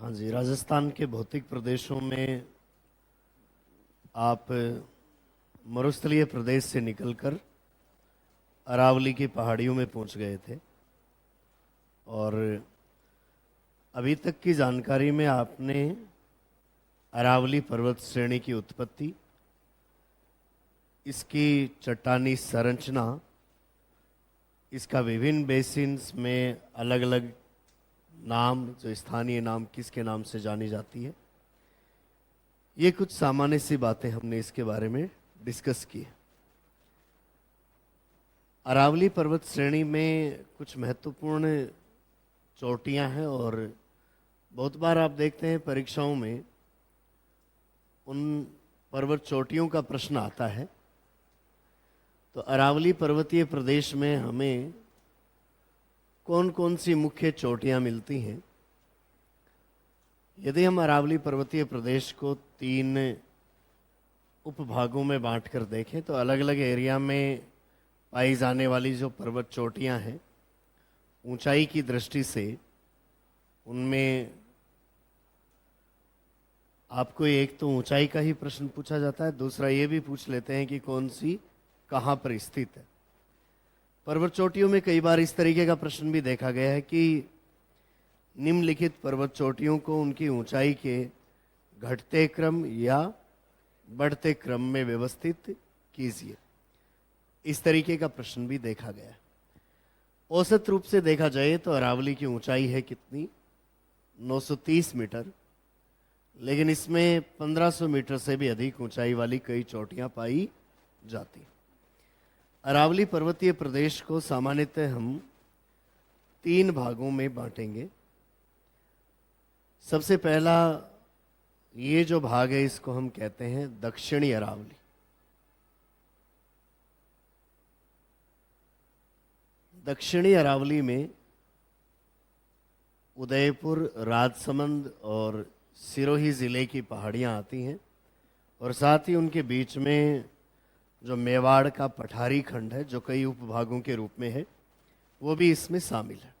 हाँ जी, राजस्थान के भौतिक प्रदेशों में आप मरुस्थलीय प्रदेश से निकलकर अरावली की पहाड़ियों में पहुंच गए थे और अभी तक की जानकारी में आपने अरावली पर्वत श्रेणी की उत्पत्ति, इसकी चट्टानी संरचना, इसका विभिन्न बेसिन्स में अलग अलग नाम, जो स्थानीय नाम किसके नाम से जानी जाती है, ये कुछ सामान्य सी बातें हमने इसके बारे में डिस्कस की। अरावली पर्वत श्रेणी में कुछ महत्वपूर्ण चोटियां हैं और बहुत बार आप देखते हैं परीक्षाओं में उन पर्वत चोटियों का प्रश्न आता है। तो अरावली पर्वतीय प्रदेश में हमें कौन कौन सी मुख्य चोटियां मिलती हैं? यदि हम अरावली पर्वतीय प्रदेश को 3 उपभागों में बांटकर देखें तो अलग अलग एरिया में पाई जाने वाली जो पर्वत चोटियां हैं, ऊंचाई की दृष्टि से उनमें आपको एक तो ऊंचाई का ही प्रश्न पूछा जाता है, दूसरा ये भी पूछ लेते हैं कि कौन सी कहाँ पर स्थित है। पर्वत चोटियों में कई बार इस तरीके का प्रश्न भी देखा गया है कि निम्नलिखित पर्वत चोटियों को उनकी ऊंचाई के घटते क्रम या बढ़ते क्रम में व्यवस्थित कीजिए। इस तरीके का प्रश्न भी देखा गया है। औसत रूप से देखा जाए तो अरावली की ऊंचाई है कितनी? 930 मीटर, लेकिन इसमें 1500 मीटर से भी अधिक ऊंचाई वाली कई चोटियां पाई जाती। अरावली पर्वतीय प्रदेश को सामान्यतः हम 3 भागों में बांटेंगे। सबसे पहला ये जो भाग है इसको हम कहते हैं दक्षिणी अरावली। दक्षिणी अरावली में उदयपुर, राजसमंद और सिरोही जिले की पहाड़ियां आती हैं और साथ ही उनके बीच में जो मेवाड़ का पठारी खंड है, जो कई उपभागों के रूप में है, वो भी इसमें शामिल है।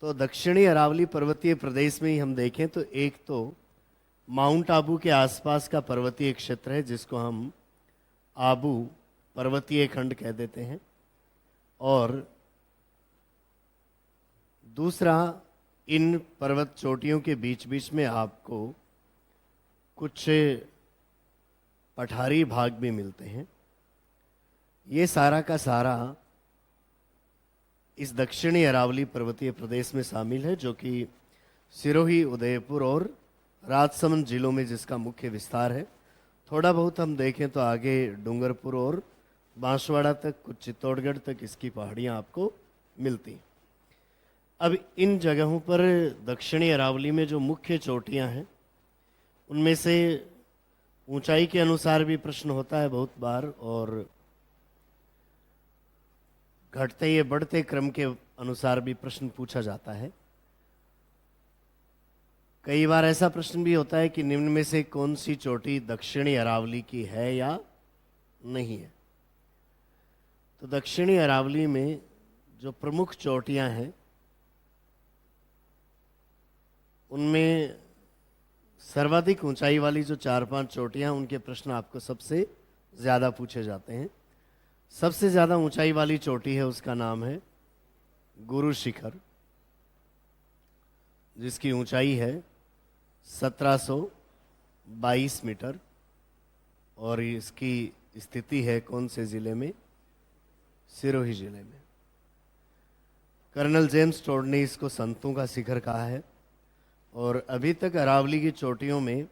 तो दक्षिणी अरावली पर्वतीय प्रदेश में ही हम देखें तो एक तो माउंट आबू के आसपास का पर्वतीय क्षेत्र है जिसको हम आबू पर्वतीय खंड कह देते हैं, और दूसरा इन पर्वत चोटियों के बीच बीच में आपको कुछ पठारी भाग भी मिलते हैं। ये सारा का सारा इस दक्षिणी अरावली पर्वतीय प्रदेश में शामिल है, जो कि सिरोही, उदयपुर और राजसमंद जिलों में जिसका मुख्य विस्तार है। थोड़ा बहुत हम देखें तो आगे डूंगरपुर और बांसवाड़ा तक, कुछ चित्तौड़गढ़ तक इसकी पहाड़ियां आपको मिलती। अब इन जगहों पर दक्षिणी अरावली में जो मुख्य चोटियां हैं उनमें से ऊंचाई के अनुसार भी प्रश्न होता है बहुत बार, और घटते या बढ़ते क्रम के अनुसार भी प्रश्न पूछा जाता है। कई बार ऐसा प्रश्न भी होता है कि निम्न में से कौन सी चोटी दक्षिणी अरावली की है या नहीं है। तो दक्षिणी अरावली में जो प्रमुख चोटियां हैं उनमें सर्वाधिक ऊंचाई वाली जो 4-5 चोटियां, उनके प्रश्न आपको सबसे ज़्यादा पूछे जाते हैं। सबसे ज़्यादा ऊंचाई वाली चोटी है, उसका नाम है गुरु शिखर, जिसकी ऊंचाई है 1722 मीटर, और इसकी स्थिति है कौन से ज़िले में? सिरोही जिले में। कर्नल जेम्स टोड ने इसको संतों का शिखर कहा है, और अभी तक अरावली की चोटियों में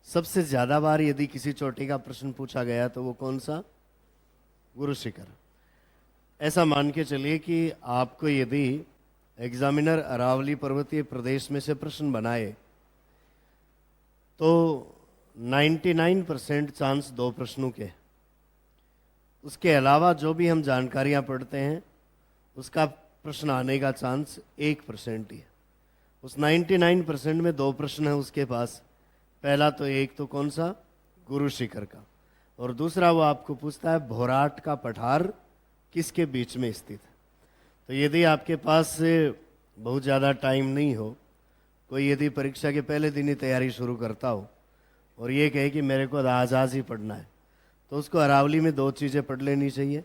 सबसे ज़्यादा बार यदि किसी चोटी का प्रश्न पूछा गया तो वो कौन सा? गुरु शिखर। ऐसा मान के चलिए कि आपको यदि एग्जामिनर अरावली पर्वतीय प्रदेश में से प्रश्न बनाए तो 99% चांस 2 प्रश्नों के। उसके अलावा जो भी हम जानकारियां पढ़ते हैं उसका प्रश्न आने का चांस 1% ही है। उस 99% में 2 प्रश्न है उसके पास। पहला तो एक तो कौन सा? गुरु शिखर का, और दूसरा वो आपको पूछता है भोराट का पठार किसके बीच में स्थित है। तो यदि आपके पास बहुत ज़्यादा टाइम नहीं हो कोई यदि परीक्षा के पहले दिन ही तैयारी शुरू करता हो और ये कहे कि मेरे को आज ही पढ़ना है, तो उसको अरावली में दो चीज़ें पढ़ लेनी चाहिए।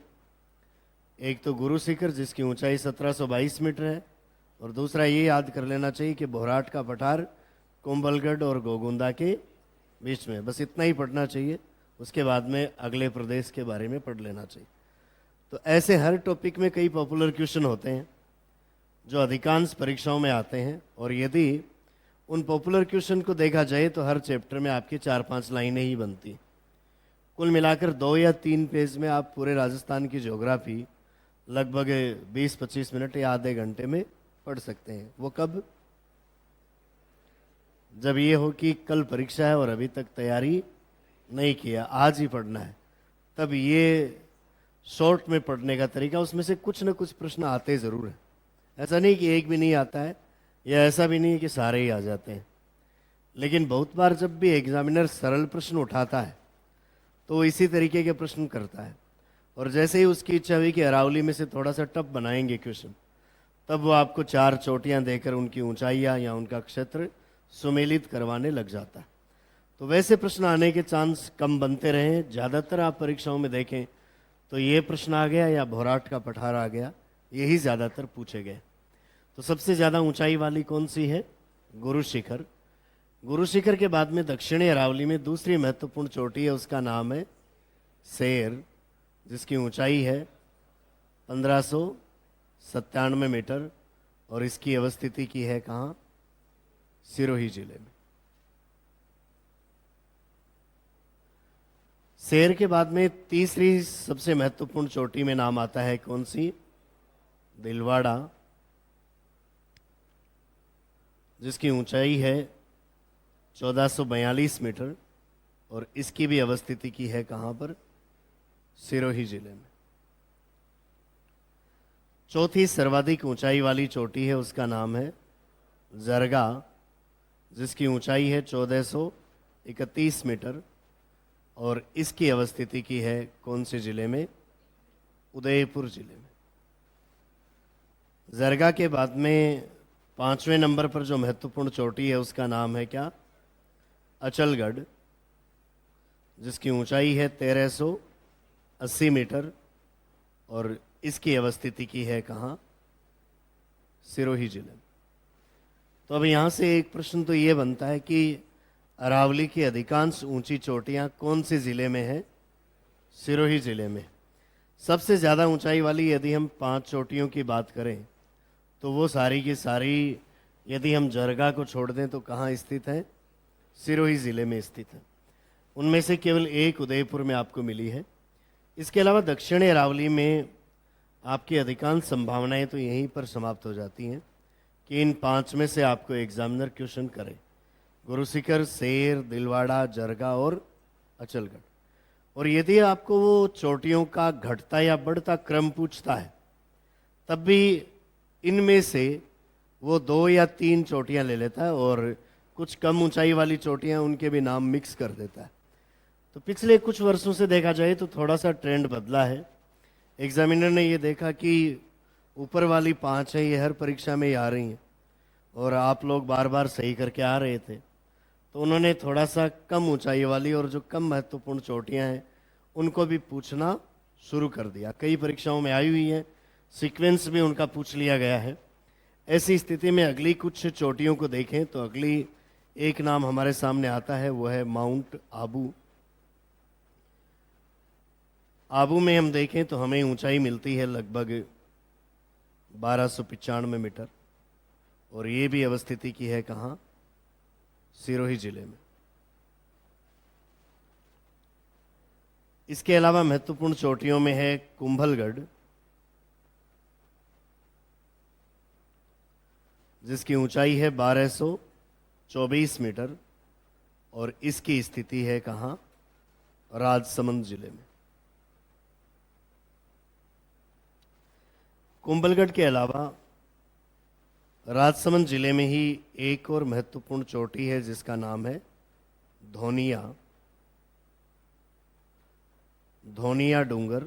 एक तो गुरु शिखर जिसकी ऊंचाई 1722 मीटर है, और दूसरा ये याद कर लेना चाहिए कि बोहराट का पठार कुंभलगढ़ और गोगुंदा के बीच में। बस इतना ही पढ़ना चाहिए, उसके बाद में अगले प्रदेश के बारे में पढ़ लेना चाहिए। तो ऐसे हर टॉपिक में कई पॉपुलर क्वेश्चन होते हैं जो अधिकांश परीक्षाओं में आते हैं, और यदि उन पॉपुलर क्वेश्चन को देखा जाए तो हर चैप्टर में आपकी 4-5 लाइनें ही बनती। कुल मिलाकर 2 या 3 पेज में आप पूरे राजस्थान की ज्योग्राफी लगभग 20-25 मिनट या आधे घंटे में पढ़ सकते हैं। वो कब? जब ये हो कि कल परीक्षा है और अभी तक तैयारी नहीं किया, आज ही पढ़ना है, तब ये शॉर्ट में पढ़ने का तरीका। उसमें से कुछ न कुछ प्रश्न आते ज़रूर हैं, ऐसा नहीं कि एक भी नहीं आता है, या ऐसा भी नहीं है कि सारे ही आ जाते हैं। लेकिन बहुत बार जब भी एग्जामिनर सरल प्रश्न उठाता है तो वो इसी तरीके के प्रश्न करता है, और जैसे ही उसकी इच्छा हुई कि अरावली में से थोड़ा सा टफ बनाएंगे क्वेश्चन, तब वो आपको 4 चोटियां देकर उनकी ऊंचाइयां या उनका क्षेत्र सुमेलित करवाने लग जाता है। तो वैसे प्रश्न आने के चांस कम बनते रहे। ज़्यादातर आप परीक्षाओं में देखें तो ये प्रश्न आ गया या बोहराट का पठार आ गया, यही ज़्यादातर पूछे गए। तो सबसे ज़्यादा ऊंचाई वाली कौन सी है? गुरु शिखर। गुरु शिखर के बाद में दक्षिणी अरावली में दूसरी महत्वपूर्ण चोटी है, उसका नाम है शेर, जिसकी ऊंचाई है 1597 मीटर, और इसकी अवस्थिति की है कहाँ? सिरोही जिले में। शेर के बाद में तीसरी सबसे महत्वपूर्ण चोटी में नाम आता है कौन सी? दिलवाड़ा, जिसकी ऊंचाई है 1442 मीटर, और इसकी भी अवस्थिति की है कहाँ पर? सिरोही जिले में। चौथी सर्वाधिक ऊंचाई वाली चोटी है, उसका नाम है जरगा, जिसकी ऊंचाई है 1431 मीटर, और इसकी अवस्थिति की है कौन से जिले में? उदयपुर जिले में। जरगा के बाद में 5वें नंबर पर जो महत्वपूर्ण चोटी है उसका नाम है क्या? अचलगढ़, जिसकी ऊंचाई है 1380 मीटर, और इसकी अवस्थिति की है कहाँ? सिरोही जिले में। तो अब यहाँ से एक प्रश्न तो ये बनता है कि अरावली की अधिकांश ऊंची चोटियाँ कौन से ज़िले में है? सिरोही ज़िले में। सबसे ज़्यादा ऊंचाई वाली यदि हम 5 चोटियों की बात करें तो वो सारी की सारी, यदि हम जरगा को छोड़ दें तो कहाँ स्थित है? सिरोही ज़िले में स्थित है। उनमें से केवल एक उदयपुर में आपको मिली है। इसके अलावा दक्षिणी अरावली में आपकी अधिकांश संभावनाएं तो यहीं पर समाप्त हो जाती हैं कि इन 5 में से आपको एग्जामिनर क्वेश्चन करे। गुरु शिखर, शेर, दिलवाड़ा, जरगा और अचलगढ़। और यदि आपको वो चोटियों का घटता या बढ़ता क्रम पूछता है, तब भी इनमें से वो 2 या 3 चोटियां ले लेता है, और कुछ कम ऊंचाई वाली चोटियां उनके भी नाम मिक्स कर देता है। तो पिछले कुछ वर्षों से देखा जाए तो थोड़ा सा ट्रेंड बदला है। एग्जामिनर ने ये देखा कि ऊपर वाली 5 है, ये हर परीक्षा में ही आ रही हैं और आप लोग बार बार सही करके आ रहे थे, तो उन्होंने थोड़ा सा कम ऊंचाई वाली और जो कम महत्वपूर्ण चोटियां हैं उनको भी पूछना शुरू कर दिया। कई परीक्षाओं में आई हुई है, सीक्वेंस भी उनका पूछ लिया गया है। ऐसी स्थिति में अगली कुछ चोटियों को देखें तो अगली एक नाम हमारे सामने आता है, वो है माउंट आबू। आबू में हम देखें तो हमें ऊंचाई मिलती है लगभग 1295 मीटर, और ये भी अवस्थिति की है कहाँ? सिरोही जिले में। इसके अलावा महत्वपूर्ण चोटियों में है कुंभलगढ़, जिसकी ऊंचाई है 1224 मीटर, और इसकी स्थिति है कहाँ? राजसमंद जिले में। कुंभलगढ़ के अलावा राजसमंद जिले में ही एक और महत्वपूर्ण चोटी है जिसका नाम है धोनिया। धोनिया डूंगर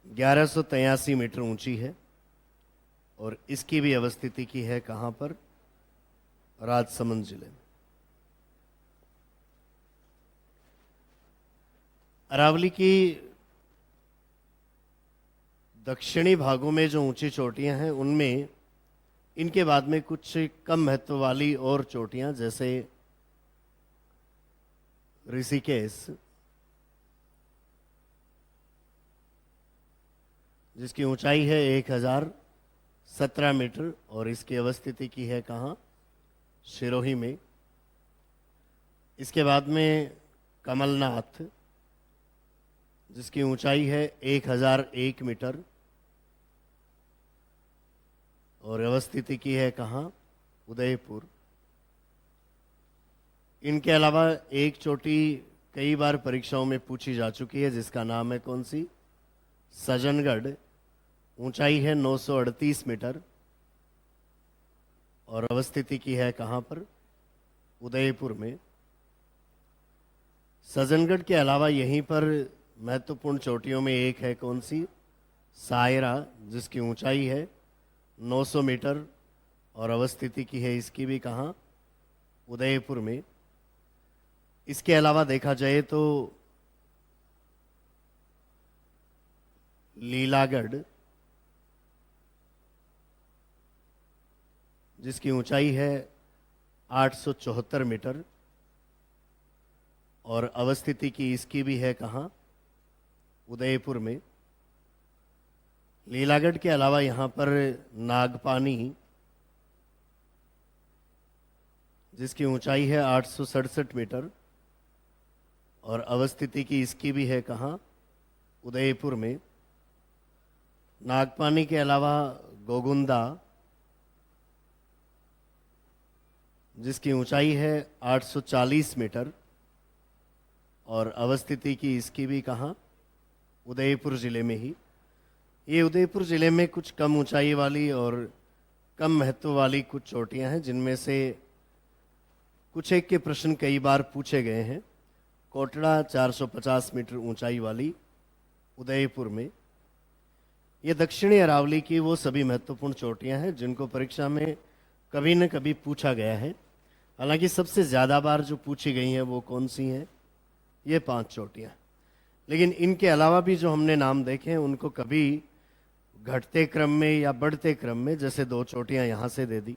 1183 मीटर ऊंची है, और इसकी भी अवस्थिति की है कहाँ पर? राजसमंद जिले में। अरावली की दक्षिणी भागों में जो ऊंची चोटियां हैं उनमें इनके बाद में कुछ कम महत्व वाली और चोटियां, जैसे ऋषिकेश, जिसकी ऊंचाई है 1017 मीटर और इसकी अवस्थिति की है कहाँ? सिरोही में। इसके बाद में कमलनाथ, जिसकी ऊंचाई है 1001 मीटर और अवस्थिति की है कहाँ? उदयपुर। इनके अलावा एक चोटी कई बार परीक्षाओं में पूछी जा चुकी है, जिसका नाम है कौन सी? सजनगढ़। ऊंचाई है 938 मीटर और अवस्थिति की है कहाँ पर? उदयपुर में। सजनगढ़ के अलावा यहीं पर महत्वपूर्ण चोटियों में एक है कौन सी? सायरा, जिसकी ऊंचाई है 900 मीटर और अवस्थिति की है इसकी भी कहाँ? उदयपुर में। इसके अलावा देखा जाए तो लीलागढ़, जिसकी ऊंचाई है 874 मीटर और अवस्थिति की इसकी भी है कहाँ? उदयपुर में। लीलागढ़ के अलावा यहाँ पर नागपानी, जिसकी ऊंचाई है 867 मीटर और अवस्थिति की इसकी भी है कहाँ? उदयपुर में। नागपानी के अलावा गोगुंदा, जिसकी ऊंचाई है 840 मीटर और अवस्थिति की इसकी भी कहाँ? उदयपुर जिले में ही। ये उदयपुर जिले में कुछ कम ऊंचाई वाली और कम महत्व वाली कुछ चोटियां हैं, जिनमें से कुछ एक के प्रश्न कई बार पूछे गए हैं। कोटड़ा 450 मीटर ऊंचाई वाली उदयपुर में। ये दक्षिणी अरावली की वो सभी महत्वपूर्ण चोटियां हैं जिनको परीक्षा में कभी न कभी पूछा गया है। हालांकि सबसे ज़्यादा बार जो पूछी गई हैं वो कौन सी हैं? ये 5 चोटियां। लेकिन इनके अलावा भी जो हमने नाम देखे हैं उनको कभी घटते क्रम में या बढ़ते क्रम में, जैसे 2 चोटियां यहाँ से दे दी,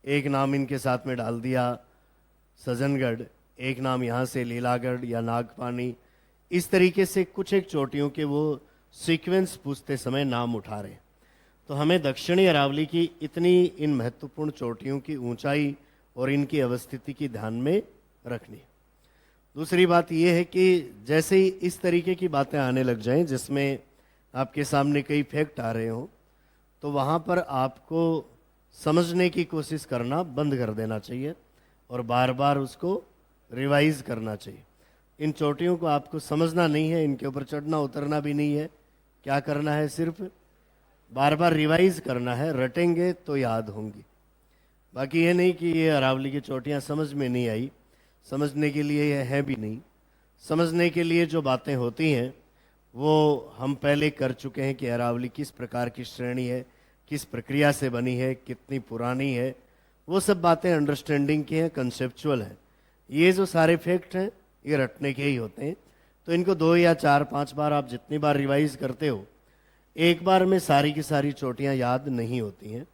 एक नाम इनके साथ में डाल दिया सजनगढ़, एक नाम यहाँ से लीलागढ़ या नागपानी, इस तरीके से कुछ एक चोटियों के वो सीक्वेंस पूछते समय नाम उठा रहे हैं। तो हमें दक्षिणी अरावली की इतनी इन महत्वपूर्ण चोटियों की ऊंचाई और इनकी अवस्थिति की ध्यान में रखनी है। दूसरी बात यह है कि जैसे ही इस तरीके की बातें आने लग जाएं जिसमें आपके सामने कई फैक्ट आ रहे हों, तो वहाँ पर आपको समझने की कोशिश करना बंद कर देना चाहिए और बार बार उसको रिवाइज करना चाहिए। इन चोटियों को आपको समझना नहीं है, इनके ऊपर चढ़ना उतरना भी नहीं है। क्या करना है? सिर्फ बार बार रिवाइज करना है। रटेंगे तो याद होंगी। बाकी ये नहीं कि ये अरावली की चोटियाँ समझ में नहीं आई, समझने के लिए ये है भी नहीं। समझने के लिए जो बातें होती हैं वो हम पहले कर चुके हैं कि अरावली किस प्रकार की श्रेणी है, किस प्रक्रिया से बनी है, कितनी पुरानी है, वो सब बातें अंडरस्टैंडिंग की हैं, कंसेप्चुअल हैं। ये जो सारे फैक्ट हैं ये रटने के ही होते हैं। तो इनको 2 या 4-5 बार आप जितनी बार रिवाइज करते हो, एक बार में सारी की सारी चोटियाँ याद नहीं होती हैं।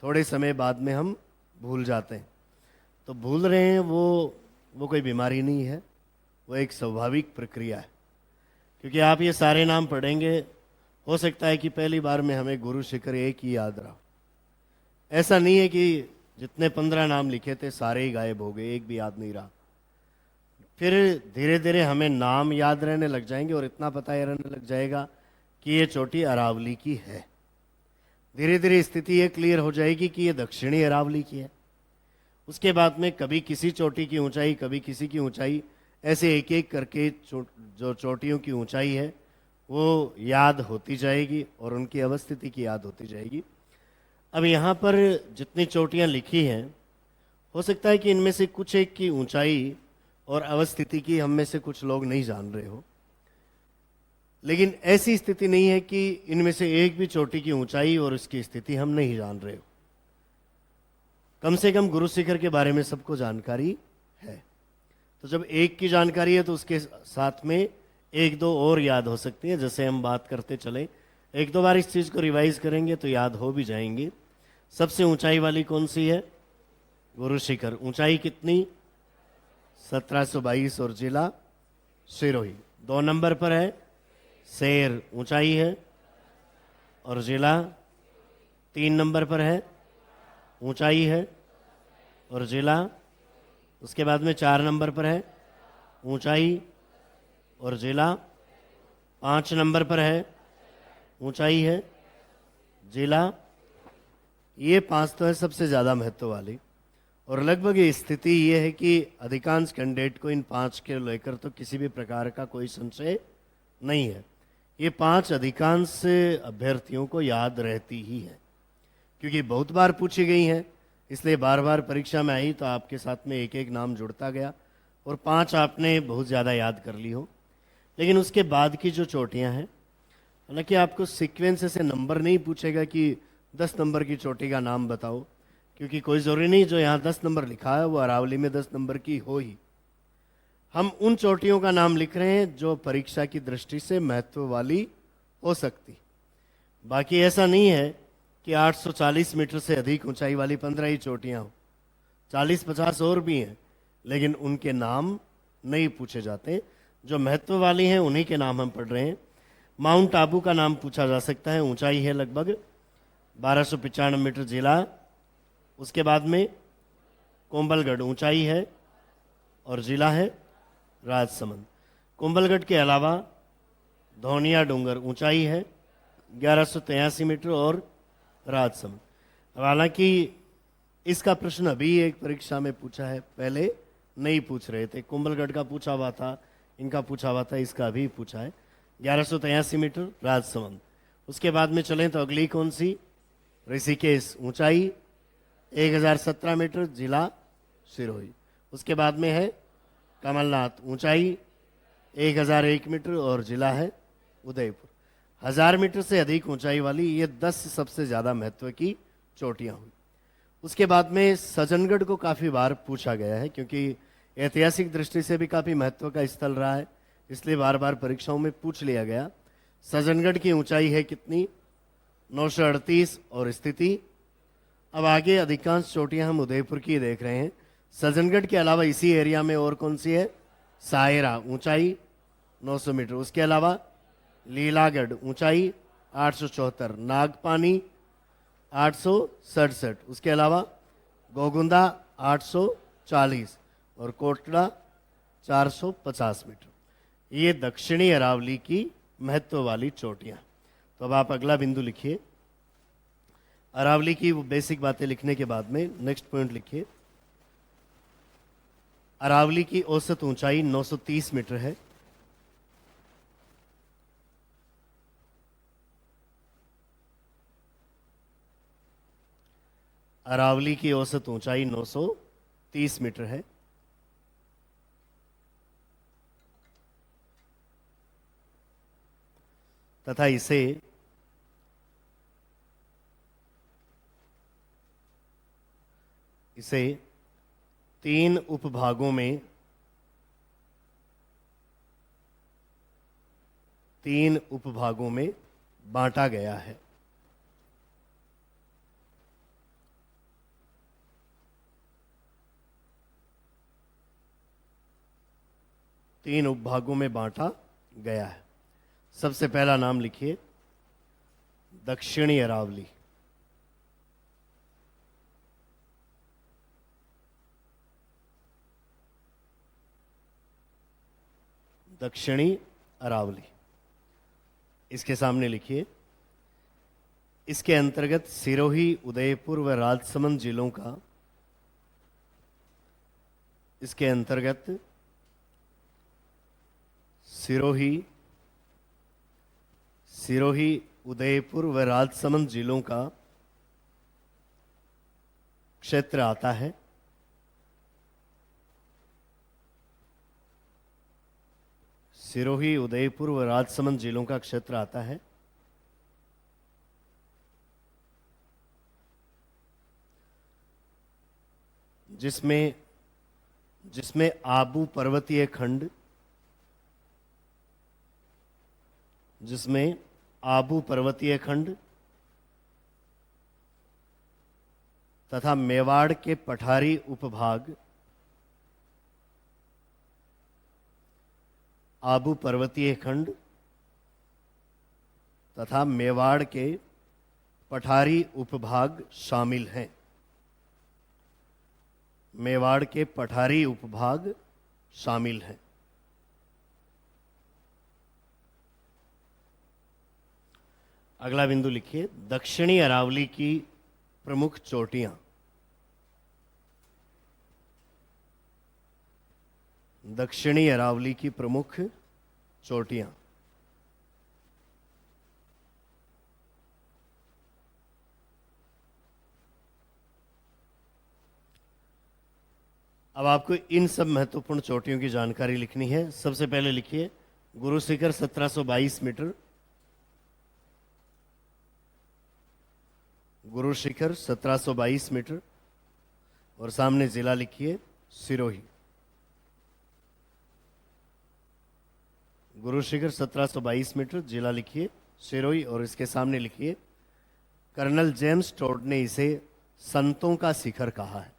थोड़े समय बाद में हम भूल जाते हैं। तो भूल रहे हैं वो कोई बीमारी नहीं है, वो एक स्वाभाविक प्रक्रिया है। क्योंकि आप ये सारे नाम पढ़ेंगे, हो सकता है कि पहली बार में हमें गुरु शिखर एक ही याद रहा। ऐसा नहीं है कि जितने 15 नाम लिखे थे सारे ही गायब हो गए, एक भी याद नहीं रहा। फिर धीरे धीरे हमें नाम याद रहने लग जाएंगे और इतना पता रहने लग जाएगा कि ये चोटी अरावली की है। धीरे धीरे स्थिति ये क्लियर हो जाएगी कि ये दक्षिणी अरावली की है। उसके बाद में कभी किसी चोटी की ऊंचाई, कभी किसी की ऊंचाई, ऐसे एक एक करके जो चोटियों की ऊंचाई है वो याद होती जाएगी और उनकी अवस्थिति की याद होती जाएगी। अब यहाँ पर जितनी चोटियाँ लिखी हैं, हो सकता है कि इनमें से कुछ एक की ऊंचाई और अवस्थिति की हम में से कुछ लोग नहीं जान रहे हो, लेकिन ऐसी स्थिति नहीं है कि इनमें से एक भी चोटी की ऊंचाई और उसकी स्थिति हम नहीं जान रहे हो। कम से कम गुरु शिखर के बारे में सबको जानकारी है। तो जब एक की जानकारी है तो उसके साथ में एक दो और याद हो सकती है, जैसे हम बात करते चले, एक दो बार इस चीज़ को रिवाइज करेंगे तो याद हो भी जाएंगे। सबसे ऊंचाई वाली कौन सी है? गुरु शिखर। ऊंचाई कितनी? 1722 और जिला सिरोही। 2 नंबर पर है शेर, ऊंचाई है, और जिला 3 नंबर पर है, ऊंचाई है और जिला। उसके बाद में 4 नंबर पर है ऊंचाई और जिला। 5 नंबर पर है ऊंचाई है, जिला। ये 5 तो है सबसे ज़्यादा महत्व वाली, और लगभग ये स्थिति ये है कि अधिकांश कैंडिडेट को इन 5 के लेकर तो किसी भी प्रकार का कोई संशय नहीं है। ये 5 अधिकांश अभ्यर्थियों को याद रहती ही है, क्योंकि बहुत बार पूछी गई हैं, इसलिए बार बार परीक्षा में आई तो आपके साथ में एक एक नाम जुड़ता गया और 5 आपने बहुत ज़्यादा याद कर ली हो। लेकिन उसके बाद की जो चोटियां हैं, हालांकि आपको सीक्वेंस से नंबर नहीं पूछेगा कि 10 नंबर की चोटी का नाम बताओ, क्योंकि कोई ज़रूरी नहीं जो यहाँ 10 नंबर लिखा है वो अरावली में 10 नंबर की हो ही। हम उन चोटियों का नाम लिख रहे हैं जो परीक्षा की दृष्टि से महत्व वाली हो सकती। बाकी ऐसा नहीं है कि 840 मीटर से अधिक ऊंचाई वाली 15 ही चोटियां हो, 40-50 और भी हैं, लेकिन उनके नाम नहीं पूछे जाते। जो महत्व वाली हैं उन्हीं के नाम हम पढ़ रहे हैं। माउंट आबू का नाम पूछा जा सकता है, ऊंचाई है लगभग 1295 मीटर, जिला। उसके बाद में कोंबलगढ़, ऊंचाई है और जिला है राजसमंद। कोंबलगढ़ के अलावा धौनिया डूंगर, ऊंचाई है 1183 मीटर और राजसमंद। हालांकि इसका प्रश्न अभी एक परीक्षा में पूछा है, पहले नहीं पूछ रहे थे। कोंबलगढ़ का पूछा हुआ था, इनका पूछा हुआ था, इसका भी पूछा है 1183 मीटर राजसमंद। उसके बाद में चलें तो अगली कौन सी? ऋषिकेश, ऊंचाई 1017 मीटर, जिला सिरोही। उसके बाद में है कमलनाथ, ऊंचाई 1001 मीटर और जिला है उदयपुर। 1000 मीटर से अधिक ऊंचाई वाली ये 10 सबसे ज़्यादा महत्व की चोटियां हुई। उसके बाद में सज्जनगढ़ को काफ़ी बार पूछा गया है, क्योंकि ऐतिहासिक दृष्टि से भी काफ़ी महत्व का स्थल रहा है, इसलिए बार बार परीक्षाओं में पूछ लिया गया। सज्जनगढ़ की ऊंचाई है कितनी? 938 और स्थिति। अब आगे अधिकांश चोटियां हम उदयपुर की देख रहे हैं। सज्जनगढ़ के अलावा इसी एरिया में और कौन सी है? सायरा, ऊंचाई 900 मीटर। उसके अलावा लीलागढ़, ऊंचाई 874, नागपानी 867, उसके अलावा गोगुंदा 840 और कोटड़ा 450 मीटर। ये दक्षिणी अरावली की महत्व वाली चोटियां। तो अब आप अगला बिंदु लिखिए। अरावली की वो बेसिक बातें लिखने के बाद में नेक्स्ट पॉइंट लिखिए। अरावली की औसत ऊंचाई 930 मीटर है। अरावली की औसत ऊंचाई 930 मीटर है। तथा इसे 3 उपभागों में 3 उपभागों में बांटा गया है। तीन उपभागों में बांटा गया है। सबसे पहला नाम लिखिए, दक्षिणी अरावली। दक्षिणी अरावली, इसके सामने लिखिए। इसके अंतर्गत सिरोही, उदयपुर व राजसमंद जिलों का, इसके अंतर्गत सिरोही, उदयपुर व राजसमंद जिलों का क्षेत्र आता है। सिरोही, उदयपुर व राजसमंद जिलों का क्षेत्र आता है। जिसमें जिसमें आबू पर्वतीय खंड, जिसमें आबू पर्वतीय खंड तथा मेवाड़ के पठारी उपभाग, आबू पर्वतीय खंड तथा मेवाड़ के पठारी उपभाग शामिल हैं। मेवाड़ के पठारी उपभाग शामिल हैं। अगला बिंदु लिखिए, दक्षिणी अरावली की प्रमुख चोटियां। दक्षिणी अरावली की प्रमुख चोटियां। अब आपको इन सब महत्वपूर्ण चोटियों की जानकारी लिखनी है। सबसे पहले लिखिए, गुरु शिखर 1722 मीटर, गुरु शिखर 1722 मीटर, और सामने जिला लिखिए सिरोही। गुरु शिखर 1722 मीटर, जिला लिखिए सिरोही, और इसके सामने लिखिए, कर्नल जेम्स टोड ने इसे संतों का शिखर कहा है।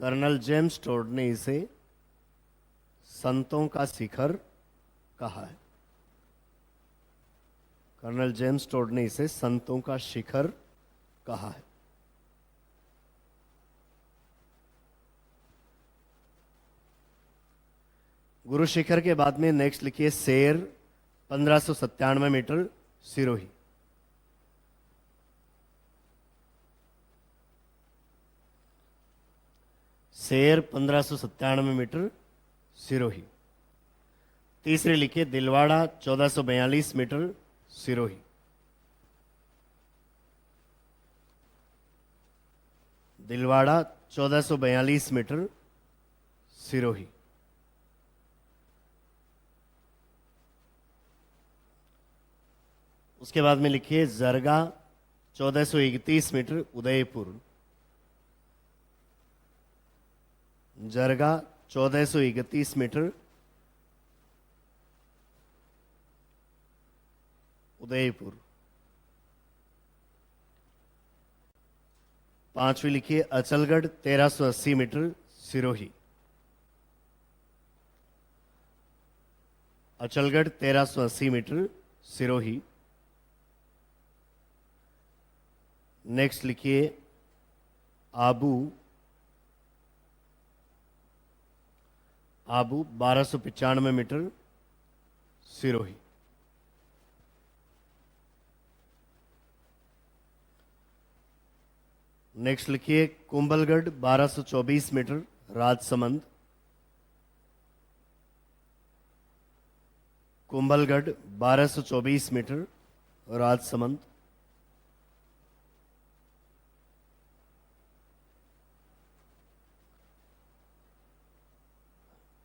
कर्नल जेम्स टोड ने इसे संतों का शिखर कहा है। कर्नल जेम्स टोड ने इसे संतों का शिखर कहा है। गुरु शिखर के बाद में नेक्स्ट लिखिए शेर 1597 मीटर, सिरोही। शेर 1597 मीटर, सिरोही। तीसरे लिखिए दिलवाड़ा 1442 मीटर, सिरोही। दिलवाड़ा 1442 मीटर, सिरोही। उसके बाद में लिखिए जरगा 1431 मीटर, उदयपुर। जरगा 1431 मीटर, उदयपुर। पांचवी लिखिए Achalgarh 1380 metre, Sirohi. Achalgarh 1380 metre, Sirohi. Next लिखिए आबू 1295 मीटर, सिरोही। नेक्स्ट लिखिए कुंभलगढ़ 1224 मीटर, राजसमंद। कुंभलगढ़ 1224 मीटर, राजसमंद।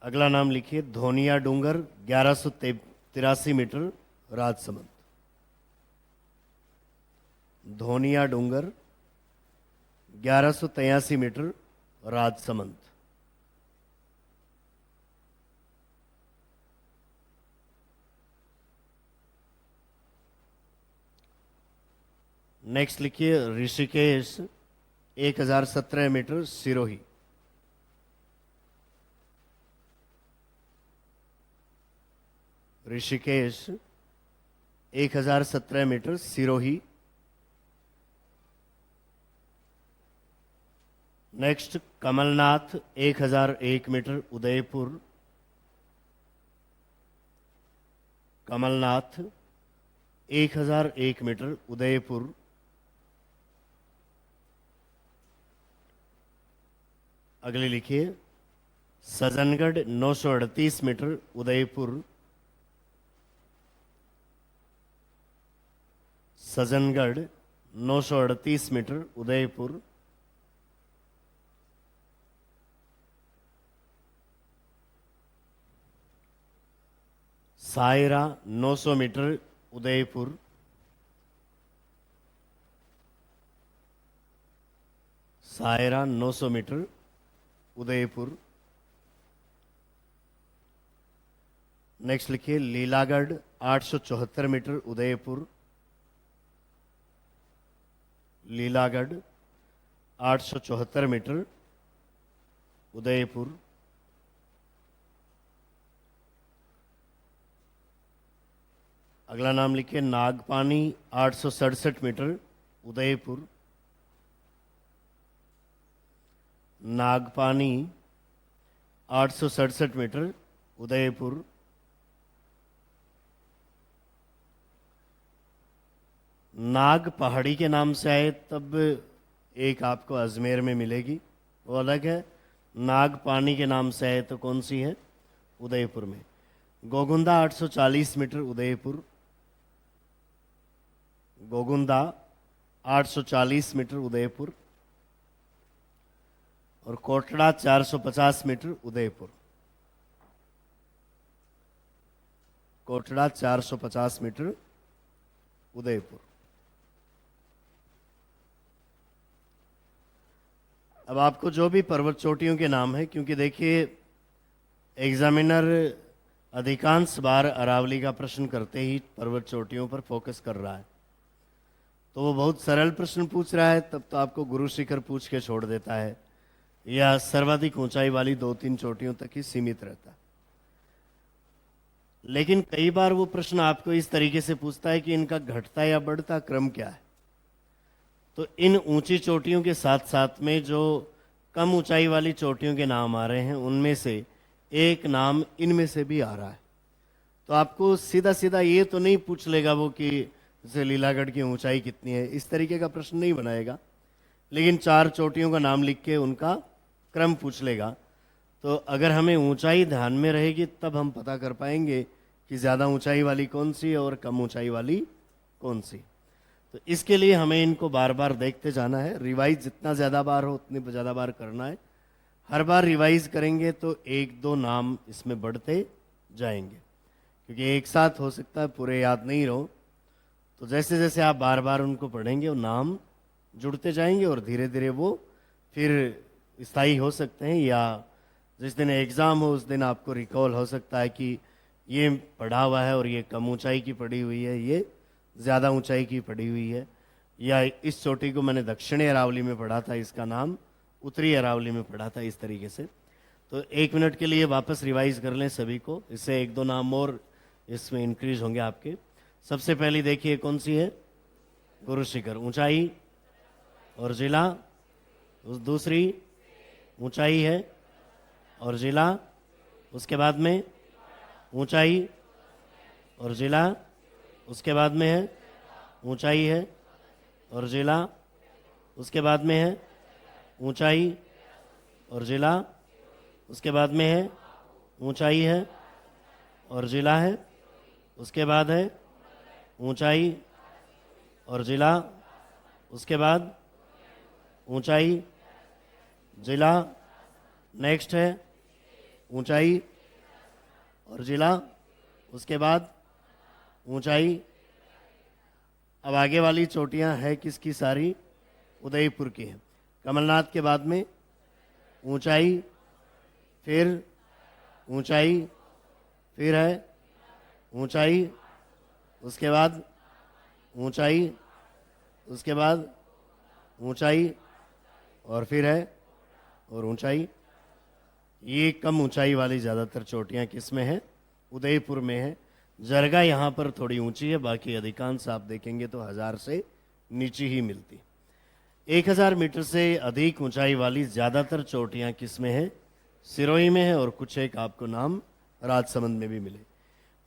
अगला नाम लिखिए Dhoniya Dungar 1183 metre, Rajsamand. Dhoniya Dungar 1183 metre, Rajsamand. Next लिखिए Rishikesh 1017 metre, Sirohi. Rishikesh 1017 metre, Sirohi. Next Kamalnath 1001 metre, Udaipur. Kamalnath 1001 metre, Udaipur. अगले लिखिए Sajjangarh 938 metre, Udaipur. Sajjangarh 938 metre, Udaipur. Sayra 900 metre, Udaipur. Sayra 900 metre Udaipur. Next लिखिए लीलागढ़ 874 मीटर उदयपुर। लीलागढ़ 874 मीटर उदयपुर। अगला नाम लिखिए नागपानी 867 मीटर उदयपुर। नागपानी 867 मीटर उदयपुर। नाग पहाड़ी के नाम से आए तब एक आपको अजमेर में मिलेगी, वो अलग है। नाग पानी के नाम से आए तो कौन सी है? उदयपुर में। गोगुंदा 840 मीटर उदयपुर। गोगुंदा 840 मीटर उदयपुर। और कोटड़ा 450 मीटर उदयपुर। कोटड़ा 450 मीटर उदयपुर। अब आपको जो भी पर्वत चोटियों के नाम है, क्योंकि देखिए एग्जामिनर अधिकांश बार अरावली का प्रश्न करते ही पर्वत चोटियों पर फोकस कर रहा है, तो वो बहुत सरल प्रश्न पूछ रहा है तब तो आपको गुरु शिखर पूछ के छोड़ देता है, या सर्वाधिक ऊंचाई वाली 2-3 चोटियों तक ही सीमित रहता है। लेकिन कई बार वो प्रश्न आपको इस तरीके से पूछता है कि इनका घटता या बढ़ता क्रम क्या है। तो इन ऊंची चोटियों के साथ साथ में जो कम ऊंचाई वाली चोटियों के नाम आ रहे हैं, उनमें से एक नाम इनमें से भी आ रहा है। तो आपको सीधा सीधा ये तो नहीं पूछ लेगा वो कि जैसे लीलागढ़ की ऊंचाई कितनी है, इस तरीके का प्रश्न नहीं बनाएगा, लेकिन 4 चोटियों का नाम लिख के उनका क्रम पूछ लेगा। तो अगर हमें ऊंचाई ध्यान में रहेगी तब हम पता कर पाएंगे कि ज़्यादा ऊंचाई वाली कौन सी है और कम ऊंचाई वाली कौन सी। तो इसके लिए हमें इनको बार बार देखते जाना है। रिवाइज जितना ज़्यादा बार हो उतनी ज़्यादा बार करना है। हर बार रिवाइज करेंगे तो 1-2 नाम इसमें बढ़ते जाएंगे, क्योंकि एक साथ हो सकता है पूरे याद नहीं रहो। तो जैसे जैसे आप बार बार उनको पढ़ेंगे वो नाम जुड़ते जाएंगे और धीरे धीरे वो फिर स्थायी हो सकते हैं, या जिस दिन एग्ज़ाम हो उस दिन आपको रिकॉल हो सकता है कि ये पढ़ा हुआ है और ये कम ऊंचाई की पड़ी हुई है, ये ज़्यादा ऊंचाई की पड़ी हुई है, या इस चोटी को मैंने दक्षिणी अरावली में पढ़ा था, इसका नाम उत्तरी अरावली में पढ़ा था, इस तरीके से। तो 1 मिनट के लिए वापस रिवाइज कर लें सभी को, इससे 1-2 नाम और इसमें इंक्रीज होंगे आपके। सबसे पहली देखिए कौन सी है? गुरु शिखर। ऊंचाई और जिला। उस दूसरी ऊंचाई है और जिला। उसके बाद में ऊंचाई और जिला। उसके बाद में है ऊंचाई है और जिला। उसके बाद में है ऊंचाई और जिला। उसके बाद में है ऊंचाई है और जिला है। उसके बाद है ऊंचाई और जिला। उसके बाद ऊंचाई जिला। नेक्स्ट है ऊंचाई और जिला। उसके बाद ऊंचाई। अब आगे वाली चोटियां है किसकी? सारी उदयपुर की है। कमलनाथ के बाद में ऊंचाई, फिर ऊंचाई, फिर है ऊंचाई, उसके बाद ऊंचाई, उसके बाद ऊंचाई और फिर है और ऊंचाई। ये कम ऊंचाई वाली ज़्यादातर चोटियां किस में है? उदयपुर में है। जरगा यहाँ पर थोड़ी ऊंची है, बाकी अधिकांश आप देखेंगे तो 1000 से नीचे ही मिलती। 1000 मीटर से अधिक ऊंचाई वाली ज़्यादातर चोटियां किस में है? सिरोही में है, और कुछ एक आपको नाम राजसमंद में भी मिले।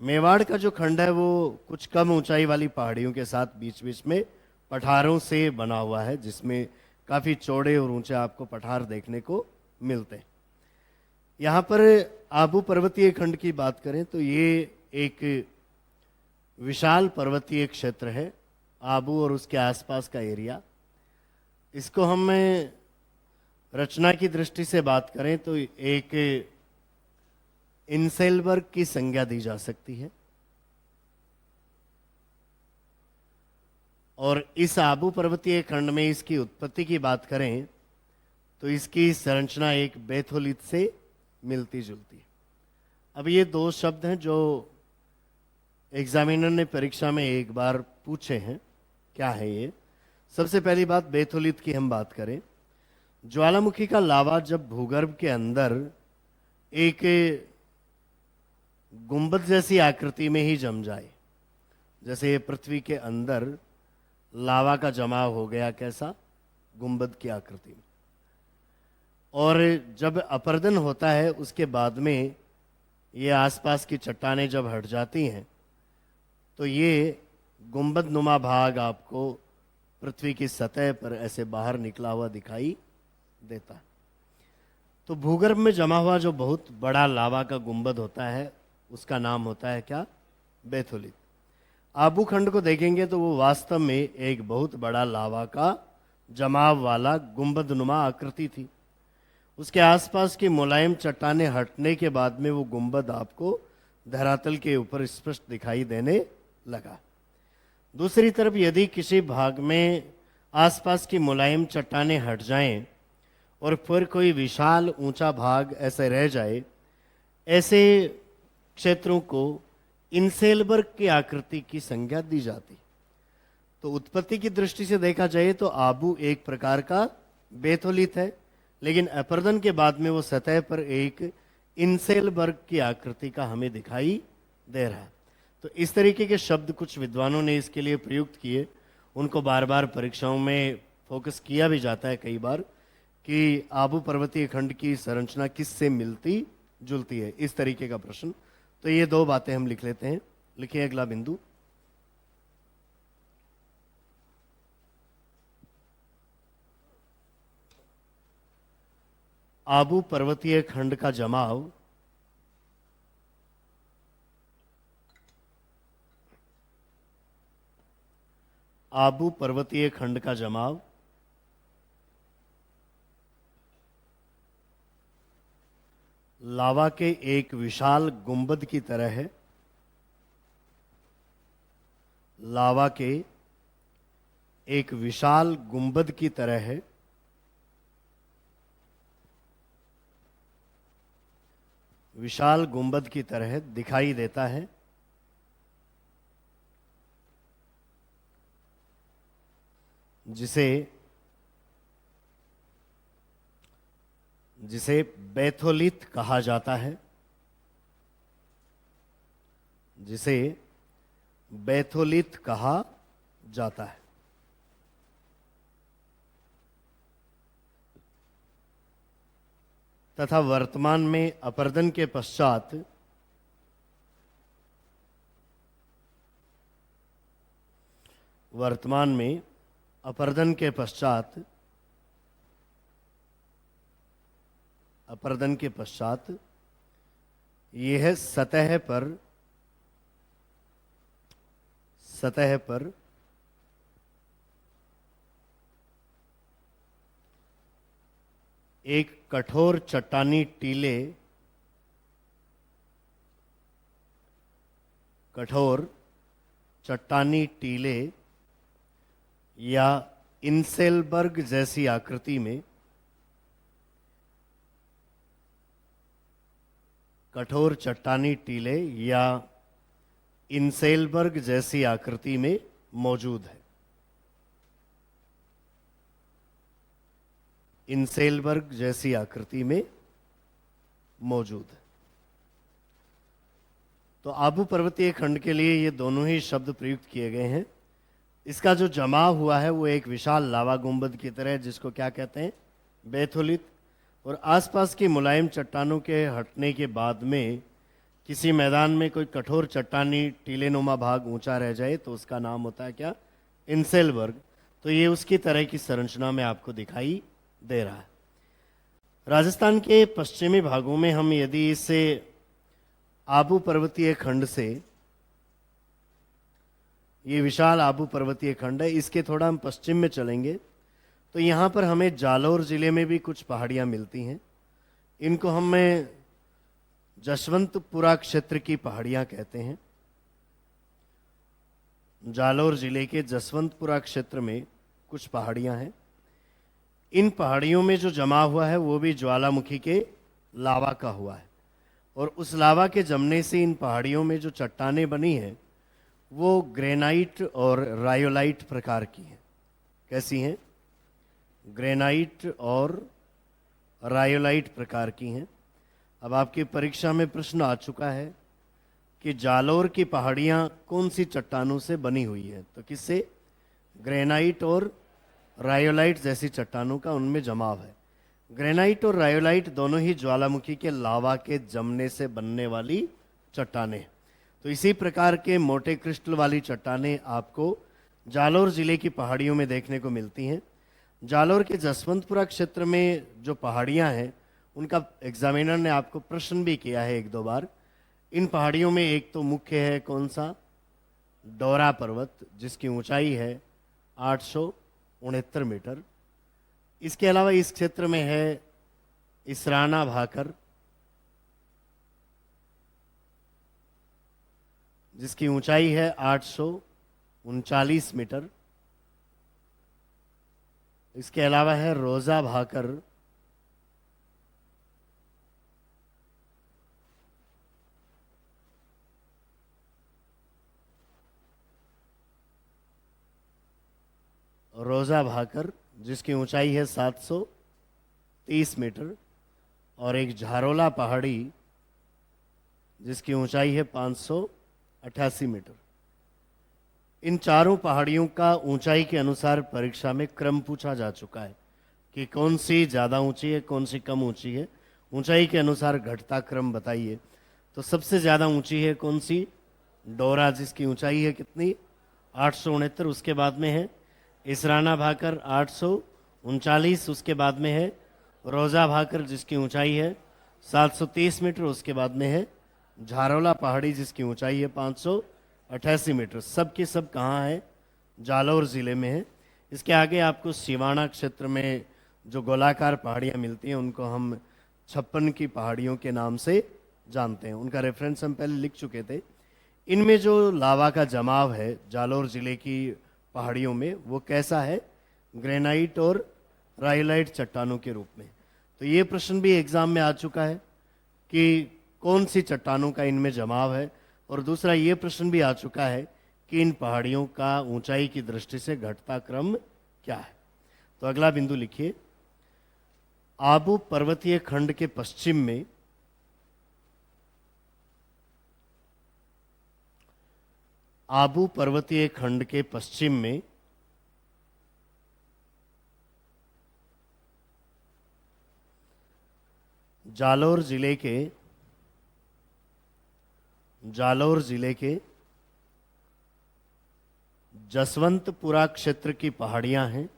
मेवाड़ का जो खंड है वो कुछ कम ऊंचाई वाली पहाड़ियों के साथ बीच बीच में पठारों से बना हुआ है, जिसमें काफ़ी चौड़े और ऊंचे आपको पठार देखने को मिलते हैं। यहाँ पर आबू पर्वतीय खंड की बात करें तो ये एक विशाल पर्वतीय क्षेत्र है, आबू और उसके आसपास का एरिया। इसको हम रचना की दृष्टि से बात करें तो एक इंसेलबर्ग की संज्ञा दी जा सकती है। और इस आबू पर्वतीय खंड में इसकी उत्पत्ति की बात करें तो इसकी संरचना एक बेथोलित से मिलती जुलती है। अब ये दो शब्द हैं जो एग्जामिनर ने परीक्षा में एक बार पूछे हैं। क्या है ये? सबसे पहली बात, बेथोलित की हम बात करें, ज्वालामुखी का लावा जब भूगर्भ के अंदर एक गुंबद जैसी आकृति में ही जम जाए, जैसे ये पृथ्वी के अंदर लावा का जमाव हो गया, कैसा? गुंबद की आकृति में। और जब अपर्दन होता है उसके बाद में ये आसपास की चट्टानें जब हट जाती हैं तो ये गुंबद नुमा भाग आपको पृथ्वी की सतह पर ऐसे बाहर निकला हुआ दिखाई देता है। तो भूगर्भ में जमा हुआ जो बहुत बड़ा लावा का गुंबद होता है उसका नाम होता है क्या? बेथोलित। आबू खंड को देखेंगे तो वो वास्तव में एक बहुत बड़ा लावा का जमाव वाला गुंबद नुमा आकृति थी। उसके आसपास की मुलायम चट्टानें हटने के बाद में वो गुंबद आपको धरातल के ऊपर स्पष्ट दिखाई देने लगा। दूसरी तरफ यदि किसी भाग में आसपास की मुलायम चट्टानें हट जाएं और फिर कोई विशाल ऊंचा भाग ऐसे रह जाए, ऐसे क्षेत्रों को इंसेलबर्ग की आकृति की संज्ञा दी जाती। तो उत्पत्ति की दृष्टि से देखा जाए तो आबू एक प्रकार का बेथोलित है, लेकिन अपर्दन के बाद में वो सतह पर एक इंसेलबर्ग की आकृति का हमें दिखाई दे रहा है। तो इस तरीके के शब्द कुछ विद्वानों ने इसके लिए प्रयुक्त किए, उनको बार बार परीक्षाओं में फोकस किया भी जाता है कई बार कि आबू पर्वतीय खंड की संरचना किससे मिलती जुलती है, इस तरीके का प्रश्न। तो ये दो बातें हम लिख लेते हैं। लिखिए अगला बिंदु। आबू पर्वतीय खंड का जमाव आबू पर्वतीय खंड का जमाव लावा के एक विशाल गुंबद की तरह है। लावा के एक विशाल गुंबद की तरह है। विशाल गुंबद की तरह दिखाई देता है। जिसे बेथोलित कहा जाता है। जिसे बेथोलित कहा जाता है। तथा वर्तमान में अपर्दन के पश्चात अपर्दन के पश्चात यह सतह पर एक कठोर चट्टानी टीले या इंसेलबर्ग जैसी आकृति में कठोर चट्टानी टीले या इंसेलबर्ग जैसी आकृति में मौजूद है। इंसेलबर्ग जैसी आकृति में मौजूद है। तो आबू पर्वतीय खंड के लिए ये दोनों ही शब्द प्रयुक्त किए गए हैं। इसका जो जमाव हुआ है वो एक विशाल लावा गुंबद की तरह, जिसको क्या कहते हैं? बेथोलित। और आसपास की मुलायम चट्टानों के हटने के बाद में किसी मैदान में कोई कठोर चट्टानी टीलेनुमा भाग ऊंचा रह जाए तो उसका नाम होता है क्या? इंसेलबर्ग। तो ये उसकी तरह की संरचना में आपको दिखाई दे रहा है। राजस्थान के पश्चिमी भागों में हम यदि इसे आबू पर्वतीय खंड से, ये विशाल आबू पर्वतीय खंड है, इसके थोड़ा हम पश्चिम में चलेंगे तो यहाँ पर हमें जालौर जिले में भी कुछ पहाड़ियाँ मिलती हैं। इनको हम जसवंतपुरा क्षेत्र की पहाड़ियाँ कहते हैं। जालौर जिले के जसवंतपुरा क्षेत्र में कुछ पहाड़ियाँ हैं। इन पहाड़ियों में जो जमा हुआ है वो भी ज्वालामुखी के लावा का हुआ है, और उस लावा के जमने से इन पहाड़ियों में जो चट्टानें बनी हैं वो ग्रेनाइट और रायोलाइट प्रकार की हैं। कैसी हैं? ग्रेनाइट और रायोलाइट प्रकार की हैं। अब आपकी परीक्षा में प्रश्न आ चुका है कि जालोर की पहाड़ियाँ कौन सी चट्टानों से बनी हुई है, तो किससे? ग्रेनाइट और रायोलाइट जैसी चट्टानों का उनमें जमाव है। ग्रेनाइट और रायोलाइट दोनों ही ज्वालामुखी के लावा के जमने से बनने वाली चट्टानें। तो इसी प्रकार के मोटे क्रिस्टल वाली चट्टानें आपको जालोर जिले की पहाड़ियों में देखने को मिलती हैं। जालोर के जसवंतपुरा क्षेत्र में जो पहाड़ियां हैं उनका एग्जामिनर ने आपको प्रश्न भी किया है एक दो बार। इन पहाड़ियों में एक तो मुख्य है कौन सा? डोरा पर्वत, जिसकी ऊंचाई है 869 मीटर। इसके अलावा इस क्षेत्र में है इसराना भाकर, जिसकी ऊंचाई है 839 मीटर। इसके अलावा है रोजा भाकर, रोजा भाकर जिसकी ऊंचाई है 730 मीटर, और एक झारोला पहाड़ी जिसकी ऊंचाई है 588 मीटर। इन चारों पहाड़ियों का ऊंचाई के अनुसार परीक्षा में क्रम पूछा जा चुका है कि कौन सी ज़्यादा ऊंची है, कौन सी कम ऊंची है। ऊंचाई के अनुसार घटता क्रम बताइए। तो सबसे ज़्यादा ऊंची है कौन सी? डोरा, जिसकी ऊंचाई है कितनी? 869। उसके बाद में है इसराना भाकर 839। उसके बाद में है रोज़ा भाकर जिसकी ऊंचाई है 730 मीटर। उसके बाद में है झारोला पहाड़ी जिसकी ऊंचाई है 588 मीटर। सब के सब कहाँ है? जालौर ज़िले में है। इसके आगे आपको सिवाना क्षेत्र में जो गोलाकार पहाड़ियाँ मिलती हैं उनको हम 56 की पहाड़ियों के नाम से जानते हैं। उनका रेफरेंस हम पहले लिख चुके थे। इनमें जो लावा का जमाव है जालौर ज़िले की पहाड़ियों में वो कैसा है? ग्रेनाइट और राइलाइट चट्टानों के रूप में। तो ये प्रश्न भी एग्जाम में आ चुका है कि कौन सी चट्टानों का इनमें जमाव है, और दूसरा ये प्रश्न भी आ चुका है कि इन पहाड़ियों का ऊंचाई की दृष्टि से घटता क्रम क्या है। तो अगला बिंदु लिखिए, आबू पर्वतीय खंड के पश्चिम में आबू पर्वतीय खंड के पश्चिम में जालौर जिले के जसवंतपुरा क्षेत्र की पहाड़ियां हैं।